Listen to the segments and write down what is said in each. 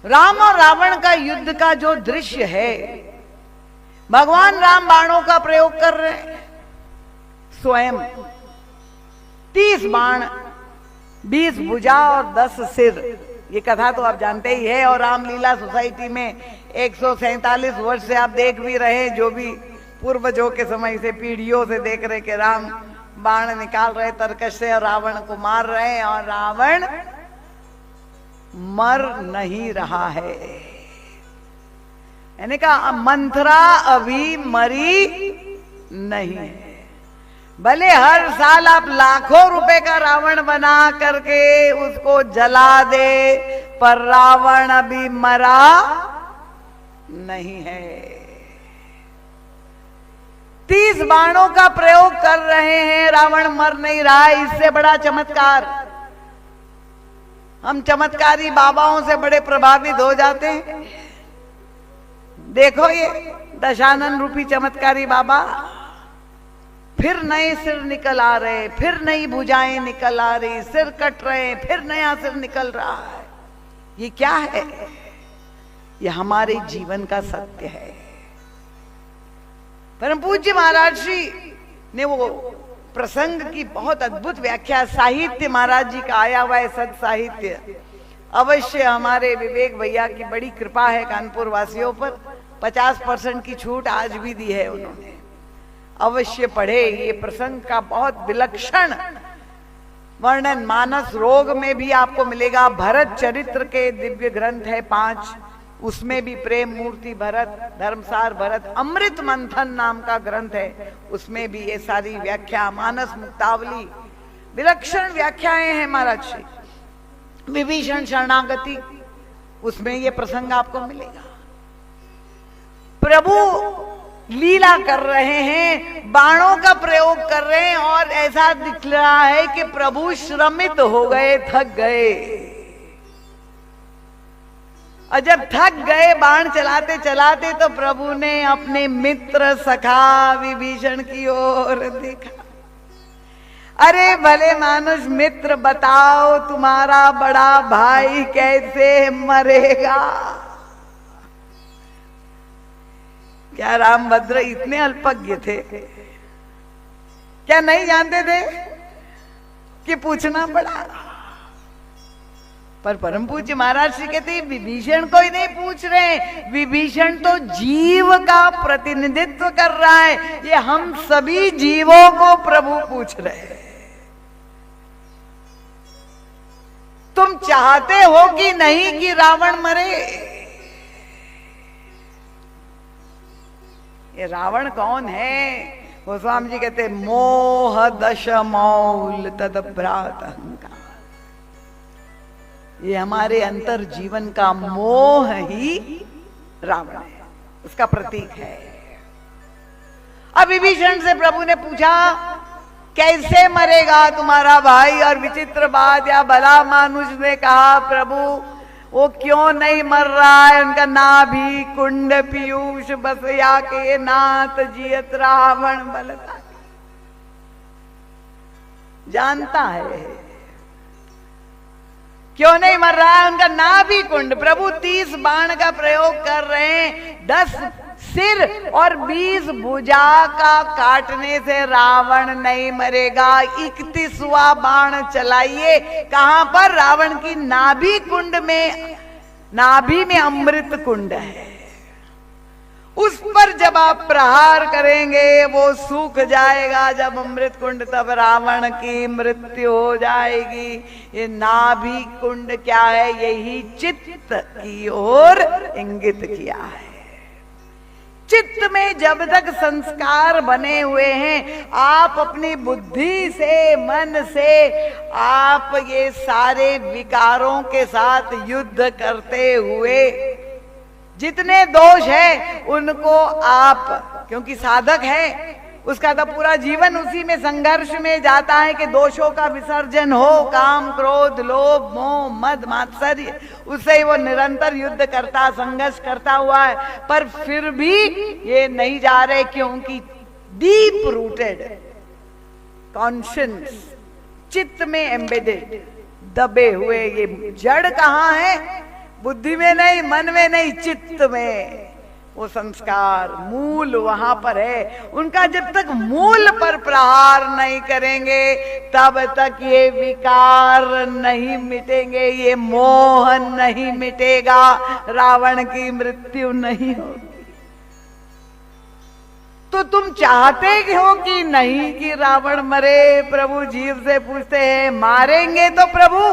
राम और रावण का युद्ध का जो दृश्य है, भगवान राम बाणों का प्रयोग कर रहे हैं स्वयं। 30 बाण, 20 भुजा और 10 सिर, ये कथा तो आप जानते ही है। और रामलीला सोसाइटी में 147 वर्ष से आप देख भी रहे, जो भी पूर्वजों के समय से पीढ़ियों से देख रहे कि राम बाण निकाल रहे तरकश से और रावण को मार रहे हैं, और रावण मर नहीं रहा है। यानी कहा मंथरा अभी मरी नहीं है। भले हर साल आप लाखों रुपए का रावण बना करके उसको जला दे, पर रावण अभी मरा नहीं है। 30 बाणों का प्रयोग कर रहे हैं, रावण मर नहीं रहा है। इससे बड़ा चमत्कार, हम चमत्कारी बाबाओं से बड़े प्रभावित हो जाते हैं। देखो ये दशानन रूपी चमत्कारी बाबा, फिर नए सिर निकल आ रहे, फिर नई भुजाएं निकल आ रही, सिर कट रहे, फिर नया सिर निकल रहा है। ये क्या है? ये हमारे जीवन का सत्य है। परम पूज्य महाराज श्री ने वो प्रसंग की बहुत अद्भुत व्याख्या, साहित्य महाराज जी का आया हुआ है, सद साहित्य। अवश्य हमारे विवेक भैया की बड़ी कृपा है कानपुर वासियों पर, 50% की छूट आज भी दी है उन्होंने। अवश्य पढ़े, ये प्रसंग का बहुत विलक्षण वर्णन मानस रोग में भी आपको मिलेगा। भरत चरित्र के दिव्य ग्रंथ है 5, उसमें भी प्रेम मूर्ति भरत, धर्मसार भरत, अमृत मंथन नाम का ग्रंथ है, उसमें भी ये सारी व्याख्या, मानस मुक्तावली, विलक्षण व्याख्याएं हैं महाराज श्री। विभीषण शरणागति, उसमें ये प्रसंग आपको मिलेगा। प्रभु लीला कर रहे हैं, बाणों का प्रयोग कर रहे हैं, और ऐसा दिख रहा है कि प्रभु श्रमित हो गए, थक गए। और जब थक गए बाण चलाते चलाते, तो प्रभु ने अपने मित्र सखा विभीषण की ओर देखा। अरे भले मानुष मित्र, बताओ तुम्हारा बड़ा भाई कैसे मरेगा? क्या रामभद्र इतने अल्पज्ञ थे? क्या नहीं जानते थे कि पूछना पड़ा? पर परम पूज्य महाराज श्री कहते विभीषण को ही नहीं पूछ रहे, विभीषण तो जीव का प्रतिनिधित्व कर रहा है। ये हम सभी जीवों को प्रभु पूछ रहे हैं, तुम चाहते हो कि नहीं कि रावण मरे? ये रावण कौन है? गोस्वामी जी कहते मोह दश मौल तदभ्रात अहंकार। ये हमारे अंतर जीवन का मोह ही रावण है, उसका प्रतीक है। अब विभीषण से प्रभु ने पूछा कैसे मरेगा तुम्हारा भाई? और विचित्र बात, या भला मानुष ने कहा प्रभु वो क्यों नहीं मर रहा है? उनका नाभि कुंड पीयूष बसया के नाथ जियत रावण बलता। जानता है क्यों नहीं मर रहा है, उनका नाभि कुंड। प्रभु 30 बाण का प्रयोग कर रहे हैं, 10 सिर और 20 भुजा का काटने से रावण नहीं मरेगा। 31वां बाण चलाइए, कहां पर? रावण की नाभि कुंड में। नाभि में अमृत कुंड है, उस पर जब आप प्रहार करेंगे वो सूख जाएगा जब अमृत कुंड, तब रावण की मृत्यु हो जाएगी। ये नाभि कुंड क्या है? यही चित्त की ओर इंगित किया है। चित्त में जब तक संस्कार बने हुए हैं, आप अपनी बुद्धि से, मन से आप ये सारे विकारों के साथ युद्ध करते हुए जितने दोष है उनको आप, क्योंकि साधक है उसका तो पूरा जीवन उसी में संघर्ष में जाता है कि दोषों का विसर्जन हो, काम क्रोध लोभ मोह मद मात्सर्य, उससे ही वो निरंतर युद्ध करता, संघर्ष करता हुआ है। पर फिर भी ये नहीं जा रहे, क्योंकि डीप रूटेड कॉन्शियस, चित्त में एम्बेडेड, दबे हुए ये जड़ कहाँ है? बुद्धि में नहीं, मन में नहीं, चित्त में वो संस्कार मूल वहां पर है। उनका जब तक मूल पर प्रहार नहीं करेंगे तब तक ये विकार नहीं मिटेंगे, ये मोह नहीं मिटेगा, रावण की मृत्यु नहीं होगी। तो तुम चाहते हो कि नहीं कि रावण मरे? प्रभु जीव से पूछते हैं, मारेंगे तो प्रभु,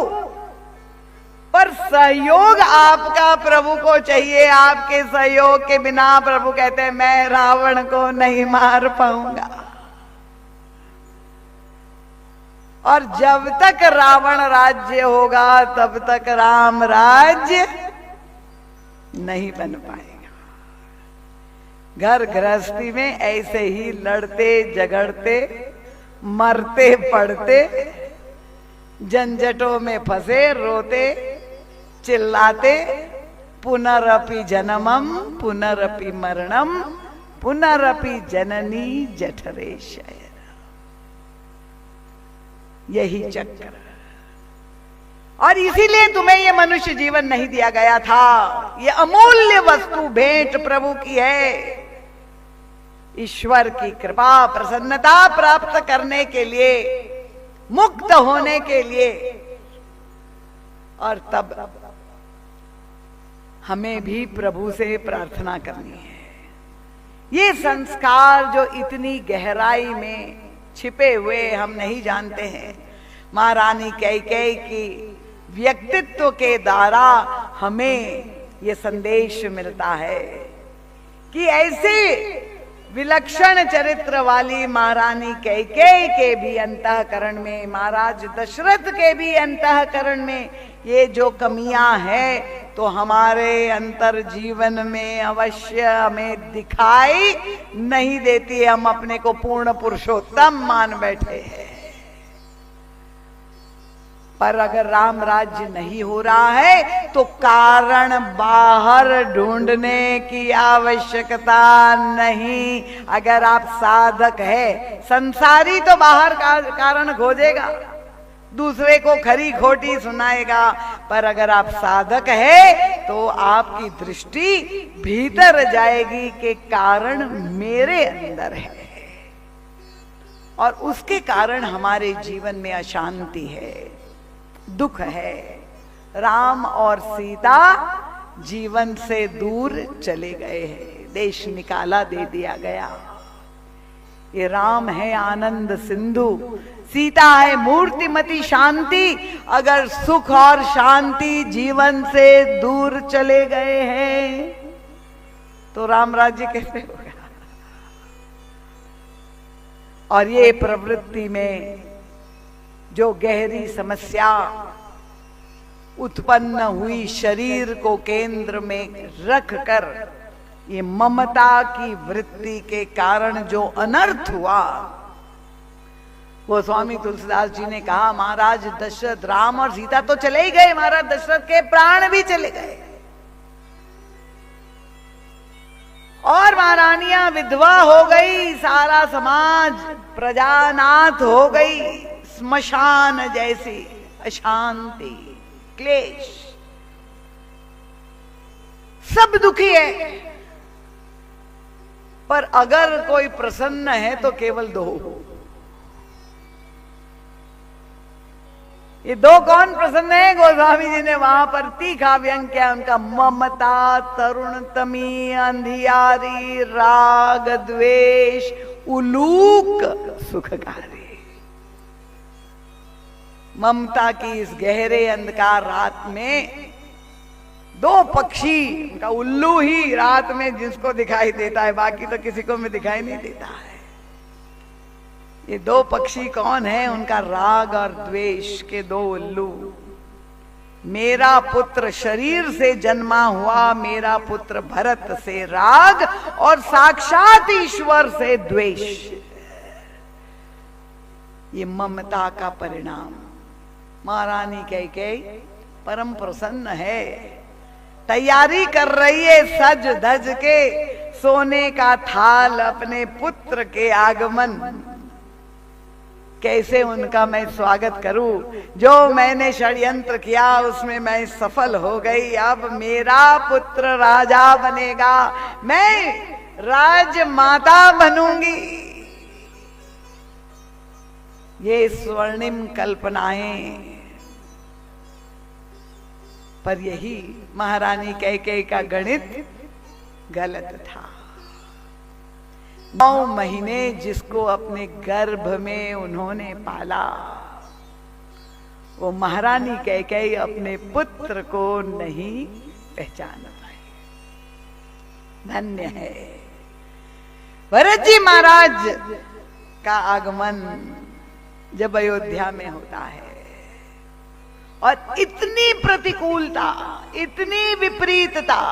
पर सहयोग आपका प्रभु को चाहिए। आपके सहयोग के बिना प्रभु कहते हैं मैं रावण को नहीं मार पाऊंगा। और जब तक रावण राज्य होगा तब तक राम राज्य नहीं बन पाएगा। घर गृहस्थी में ऐसे ही लड़ते झगड़ते मरते पड़ते झंझटों में फंसे रोते चिल्लाते, पुनरपि जन्मम पुनरपि मरणम पुनरपि जननी जठरे शयन। यही चक्र। और इसीलिए तुम्हें यह मनुष्य जीवन नहीं दिया गया था। यह अमूल्य वस्तु भेंट प्रभु की है। ईश्वर की कृपा प्रसन्नता प्राप्त करने के लिए, मुक्त होने के लिए। और तब हमें भी प्रभु से प्रार्थना करनी है। ये संस्कार जो इतनी गहराई में छिपे हुए हम नहीं जानते हैं, महारानी कैकेयी की व्यक्तित्व के द्वारा हमें ये संदेश मिलता है कि ऐसे विलक्षण चरित्र वाली महारानी कैकेयी के भी अंतःकरण में, महाराज दशरथ के भी अंतःकरण में ये जो कमियां हैं तो हमारे अंतर जीवन में अवश्य हमें दिखाई नहीं देती। हम अपने को पूर्ण पुरुषोत्तम मान बैठे हैं। पर अगर राम राज्य नहीं हो रहा है तो कारण बाहर ढूंढने की आवश्यकता नहीं। अगर आप साधक है, संसारी तो बाहर कारण खोजेगा, दूसरे को खरी खोटी सुनाएगा, पर अगर आप साधक है तो आपकी दृष्टि भीतर जाएगी कि कारण मेरे अंदर है और उसके कारण हमारे जीवन में अशांति है, दुख है। राम और सीता जीवन से दूर चले गए हैं, देश निकाला दे दिया गया। ये राम है आनंद सिंधु, सीता है मूर्तिमती शांति। अगर सुख और शांति जीवन से दूर चले गए हैं तो राम राज्य कैसे होगा? और ये प्रवृत्ति में जो गहरी समस्या उत्पन्न हुई, शरीर को केंद्र में रखकर ये ममता की वृत्ति के कारण जो अनर्थ हुआ, वो स्वामी तुलसीदास जी ने कहा, महाराज दशरथ, राम और सीता तो चले ही गए, महाराज दशरथ के प्राण भी चले गए और महारानियां विधवा हो गई, सारा समाज प्रजानाथ हो गई, स्मशान जैसी अशांति, क्लेश, सब दुखी है। पर अगर कोई प्रसन्न है तो केवल दो। ये दो कौन प्रसन्न है? गोस्वामी जी ने वहां पर तीखा व्यंग किया उनका। ममता तरुण तमी अंधियारी, राग द्वेष उलूक सुखकारी। ममता की इस गहरे अंधकार रात में दो पक्षी, उनका उल्लू ही रात में जिसको दिखाई देता है, बाकी तो किसी को में दिखाई नहीं देता है। ये दो पक्षी कौन है? उनका राग और द्वेष के दो उल्लू। मेरा पुत्र शरीर से जन्मा हुआ, मेरा पुत्र भरत से राग और साक्षात ईश्वर से द्वेष। ये ममता का परिणाम। महारानी कैकेयी परम प्रसन्न है, तैयारी कर रही है सज धज के, सोने का थाल अपने पुत्र के आगमन। कैसे उनका मैं स्वागत करूं। जो मैंने षड्यंत्र किया उसमें मैं सफल हो गई। अब मेरा पुत्र राजा बनेगा, मैं राजमाता बनूंगी। ये स्वर्णिम कल्पनाएं, पर यही महारानी कैकेयी का गणित गलत था। 9 महीने जिसको अपने गर्भ में उन्होंने पाला, वो महारानी कैकेयी अपने पुत्र को नहीं पहचान पाई। धन्य है भरत जी महाराज का आगमन जब अयोध्या में होता है, और इतनी प्रतिकूलता, इतनी विपरीतता,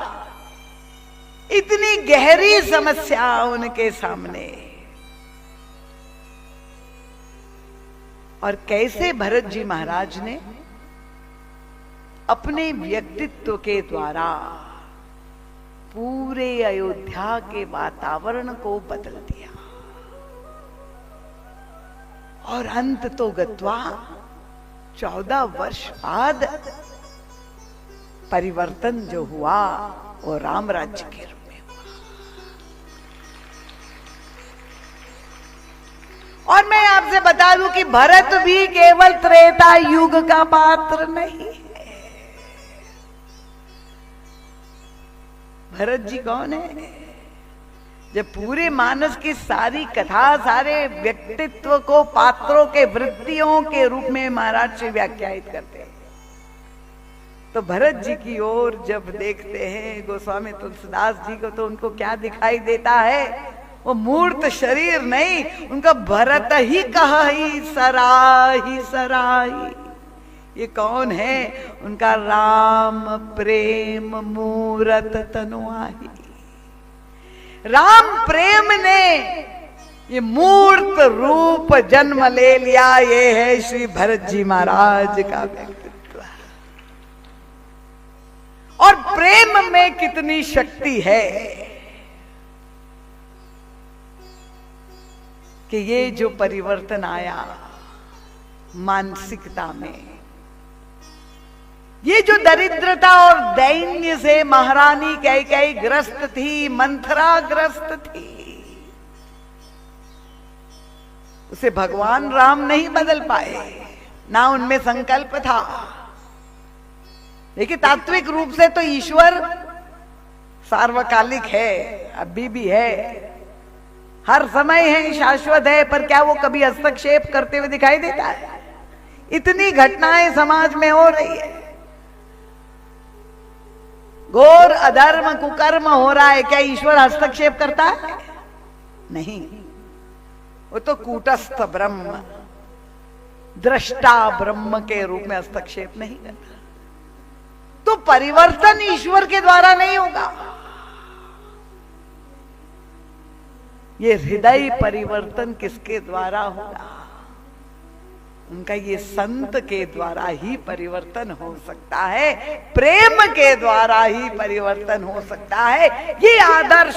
इतनी गहरी समस्या उनके सामने, और कैसे भरत जी महाराज ने अपने व्यक्तित्व के द्वारा पूरे अयोध्या के वातावरण को बदल दिया। और अंत तो गत्वा 14 वर्ष बाद परिवर्तन जो हुआ वो राम राज्य के रूप में हुआ। और मैं आपसे बता दूं कि भरत भी केवल त्रेता युग का पात्र नहीं है। भरत जी कौन है? जब पूरे मानस की सारी कथा, सारे व्यक्तित्व को पात्रों के वृत्तियों के रूप में महाराज श्री व्याख्यायित करते हैं, तो भरत जी की ओर जब देखते हैं गोस्वामी तुलसीदास जी को, तो उनको क्या दिखाई देता है? वो मूर्त शरीर नहीं, उनका भरत ही कहि सराही सराही। ये कौन है? उनका राम प्रेम मूरत तनुआही। राम प्रेम ने ये मूर्त रूप जन्म ले लिया। ये है श्री भरत जी महाराज का व्यक्तित्व। और प्रेम में कितनी शक्ति है कि ये जो परिवर्तन आया मानसिकता में, ये जो दरिद्रता और दैन्य से महारानी कैकेयी ग्रस्त थी, मंथरा ग्रस्त थी, उसे भगवान राम नहीं बदल पाए, ना उनमें संकल्प था। देखिए, तात्विक रूप से तो ईश्वर सार्वकालिक है, अभी भी है, हर समय है, शाश्वत है। पर क्या वो कभी हस्तक्षेप करते हुए दिखाई देता है? इतनी घटनाएं समाज में हो रही है, घोर अधर्म कुकर्म हो रहा है, क्या ईश्वर हस्तक्षेप करता है? नहीं, वो तो कूटस्थ ब्रह्म, दृष्टा ब्रह्म के रूप में हस्तक्षेप नहीं करता। तो परिवर्तन ईश्वर के द्वारा नहीं होगा, ये हृदय परिवर्तन किसके द्वारा होगा? उनका ये संत के द्वारा ही परिवर्तन हो सकता है, प्रेम के द्वारा ही परिवर्तन हो सकता है। ये आदर्श,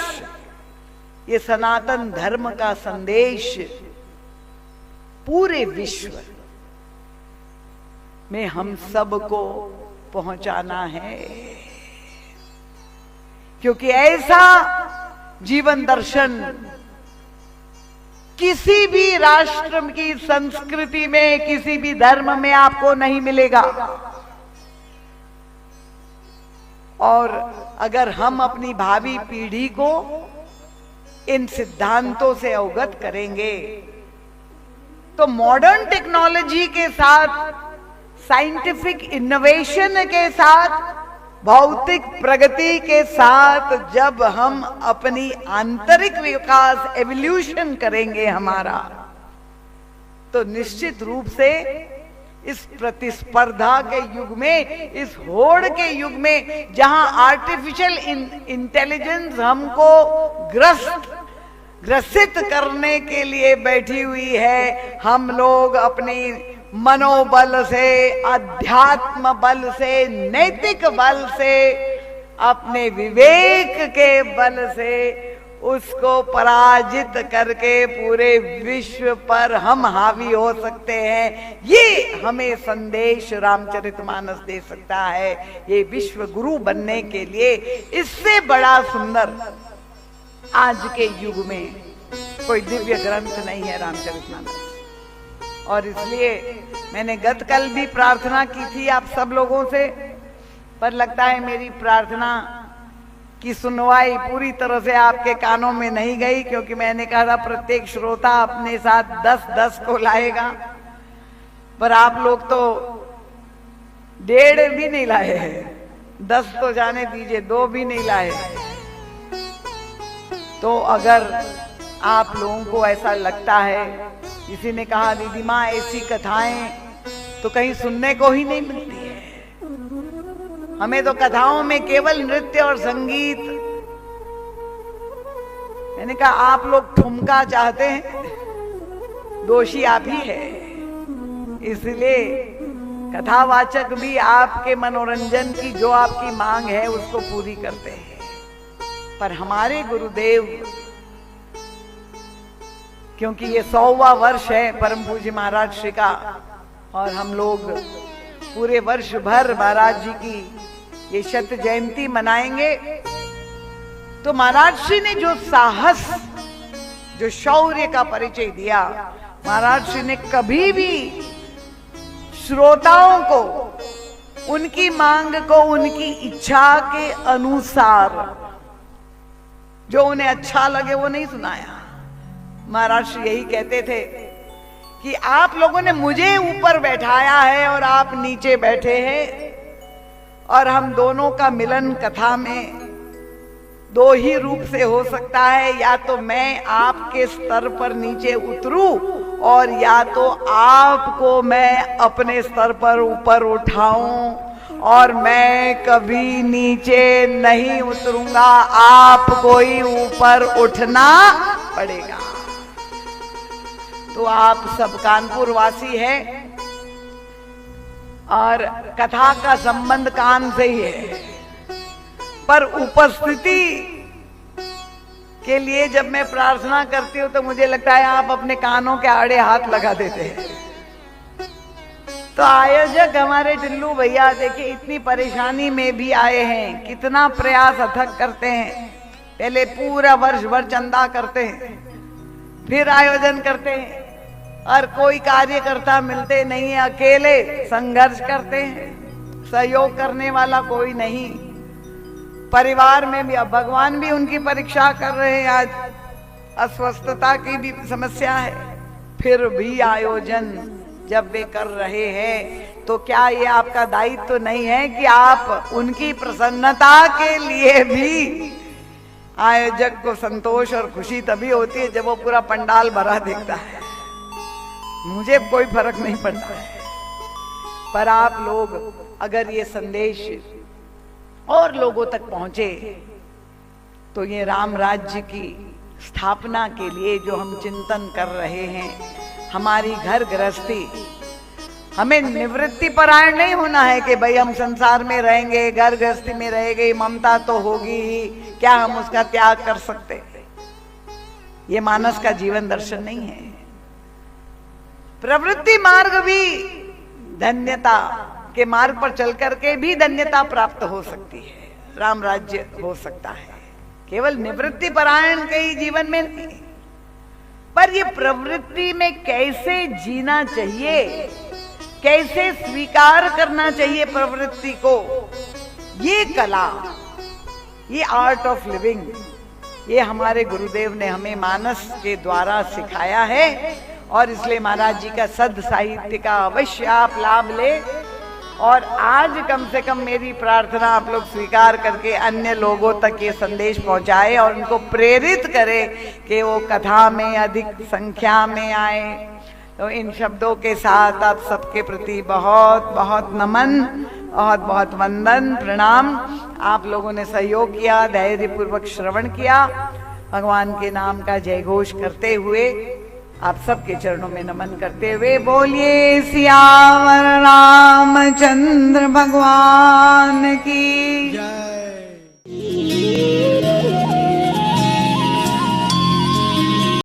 ये सनातन धर्म का संदेश पूरे विश्व में हम सबको पहुंचाना है, क्योंकि ऐसा जीवन दर्शन किसी भी राष्ट्र की संस्कृति में, किसी भी धर्म में आपको नहीं मिलेगा। और अगर हम अपनी भावी पीढ़ी को इन सिद्धांतों से अवगत करेंगे, तो मॉडर्न टेक्नोलॉजी के साथ, साइंटिफिक इनोवेशन के साथ, भौतिक प्रगति के साथ जब हम अपनी आंतरिक विकास, एवोल्यूशन करेंगे हमारा, तो निश्चित रूप से इस प्रतिस्पर्धा के युग में, इस होड़ के युग में, जहां आर्टिफिशियल इंटेलिजेंस हमको ग्रसित करने के लिए बैठी हुई है, हम लोग अपनी मनोबल से, अध्यात्म बल से, नैतिक बल से, अपने विवेक के बल से उसको पराजित करके पूरे विश्व पर हम हावी हो सकते हैं। ये हमें संदेश रामचरितमानस दे सकता है। ये विश्व गुरु बनने के लिए इससे बड़ा सुंदर आज के युग में कोई दिव्य ग्रंथ नहीं है रामचरितमानस। और इसलिए मैंने गत कल भी प्रार्थना की थी आप सब लोगों से, पर लगता है मेरी प्रार्थना की सुनवाई पूरी तरह से आपके कानों में नहीं गई, क्योंकि मैंने कहा था प्रत्येक श्रोता अपने साथ 10-10 को लाएगा, पर आप लोग तो 1.5 भी नहीं लाए हैं। 10 तो जाने दीजिए, 2 भी नहीं लाए। तो अगर आप लोगों को ऐसा लगता है, किसी ने कहा दीदी माँ ऐसी कथाएं तो कहीं सुनने को ही नहीं मिलती है, हमें तो कथाओं में केवल नृत्य और संगीत। मैंने कहा आप लोग ठुमका चाहते हैं, दोषी आप ही है। इसलिए कथावाचक भी आपके मनोरंजन की जो आपकी मांग है उसको पूरी करते हैं। पर हमारे गुरुदेव, क्योंकि ये 100वां वर्ष है परम पूज्य महाराज श्री का, और हम लोग पूरे वर्ष भर महाराज जी की ये शत जयंती मनाएंगे, तो महाराज श्री ने जो साहस, जो शौर्य का परिचय दिया, महाराज श्री ने कभी भी श्रोताओं को उनकी मांग को उनकी इच्छा के अनुसार जो उन्हें अच्छा लगे वो नहीं सुनाया। महाराज श्री यही कहते थे कि आप लोगों ने मुझे ऊपर बैठाया है और आप नीचे बैठे हैं, और हम दोनों का मिलन कथा में 2 ही रूप से हो सकता है, या तो मैं आपके स्तर पर नीचे उतरूं और या तो आपको मैं अपने स्तर पर ऊपर उठाऊं, और मैं कभी नीचे नहीं उतरूंगा, आपको ही ऊपर उठना पड़ेगा। तो आप सब कानपुर वासी हैं और कथा का संबंध कान से ही है, पर उपस्थिति के लिए जब मैं प्रार्थना करती हूँ तो मुझे लगता है आप अपने कानों के आड़े हाथ लगा देते हैं। तो आयोजक हमारे टिल्लू भैया देखिए इतनी परेशानी में भी आए हैं, कितना प्रयास अथक करते हैं। पहले पूरा वर्ष भर चंदा करते हैं, फिर आयोजन करते हैं, और कोई कार्यकर्ता मिलते नहीं है, अकेले संघर्ष करते हैं, सहयोग करने वाला कोई नहीं। परिवार में भी अब भगवान भी उनकी परीक्षा कर रहे हैं, आज अस्वस्थता की भी समस्या है, फिर भी आयोजन जब वे कर रहे हैं तो क्या ये आपका दायित्व तो नहीं है कि आप उनकी प्रसन्नता के लिए भी, आयोजक को संतोष और खुशी तभी होती है जब वो पूरा पंडाल भरा देखता है। मुझे कोई फर्क नहीं पड़ता है, पर आप लोग अगर ये संदेश और लोगों तक पहुंचे तो ये राम राज्य की स्थापना के लिए जो हम चिंतन कर रहे हैं, हमारी घर गृहस्थी, हमें निवृत्ति परायण नहीं होना है कि भाई हम संसार में रहेंगे, घर गृहस्थी में रहेंगे, ममता तो होगी ही, क्या हम उसका त्याग कर सकते हैं? ये मानस का जीवन दर्शन नहीं है। प्रवृत्ति मार्ग भी धन्यता के मार्ग पर चल करके भी धन्यता प्राप्त हो सकती है, राम राज्य हो सकता है, केवल निवृत्ति परायण के ही जीवन में नहीं। पर ये प्रवृत्ति में कैसे जीना चाहिए, कैसे स्वीकार करना चाहिए प्रवृत्ति को, ये कला, ये आर्ट ऑफ लिविंग, ये हमारे गुरुदेव ने हमें मानस के द्वारा सिखाया है। और इसलिए महाराज जी का सद साहित्य का अवश्य आप लाभ ले, और आज कम से कम मेरी प्रार्थना आप लोग स्वीकार करके अन्य लोगों तक ये संदेश पहुंचाए और उनको प्रेरित करे कि वो कथा में अधिक संख्या में आए। तो इन शब्दों के साथ आप सबके प्रति बहुत बहुत नमन, बहुत बहुत वंदन, प्रणाम। आप लोगों ने सहयोग किया, धैर्य पूर्वक श्रवण किया, भगवान के नाम का जय घोष करते हुए आप सबके चरणों में नमन करते हुए बोलिए सियावर रामचंद्र भगवान की जय।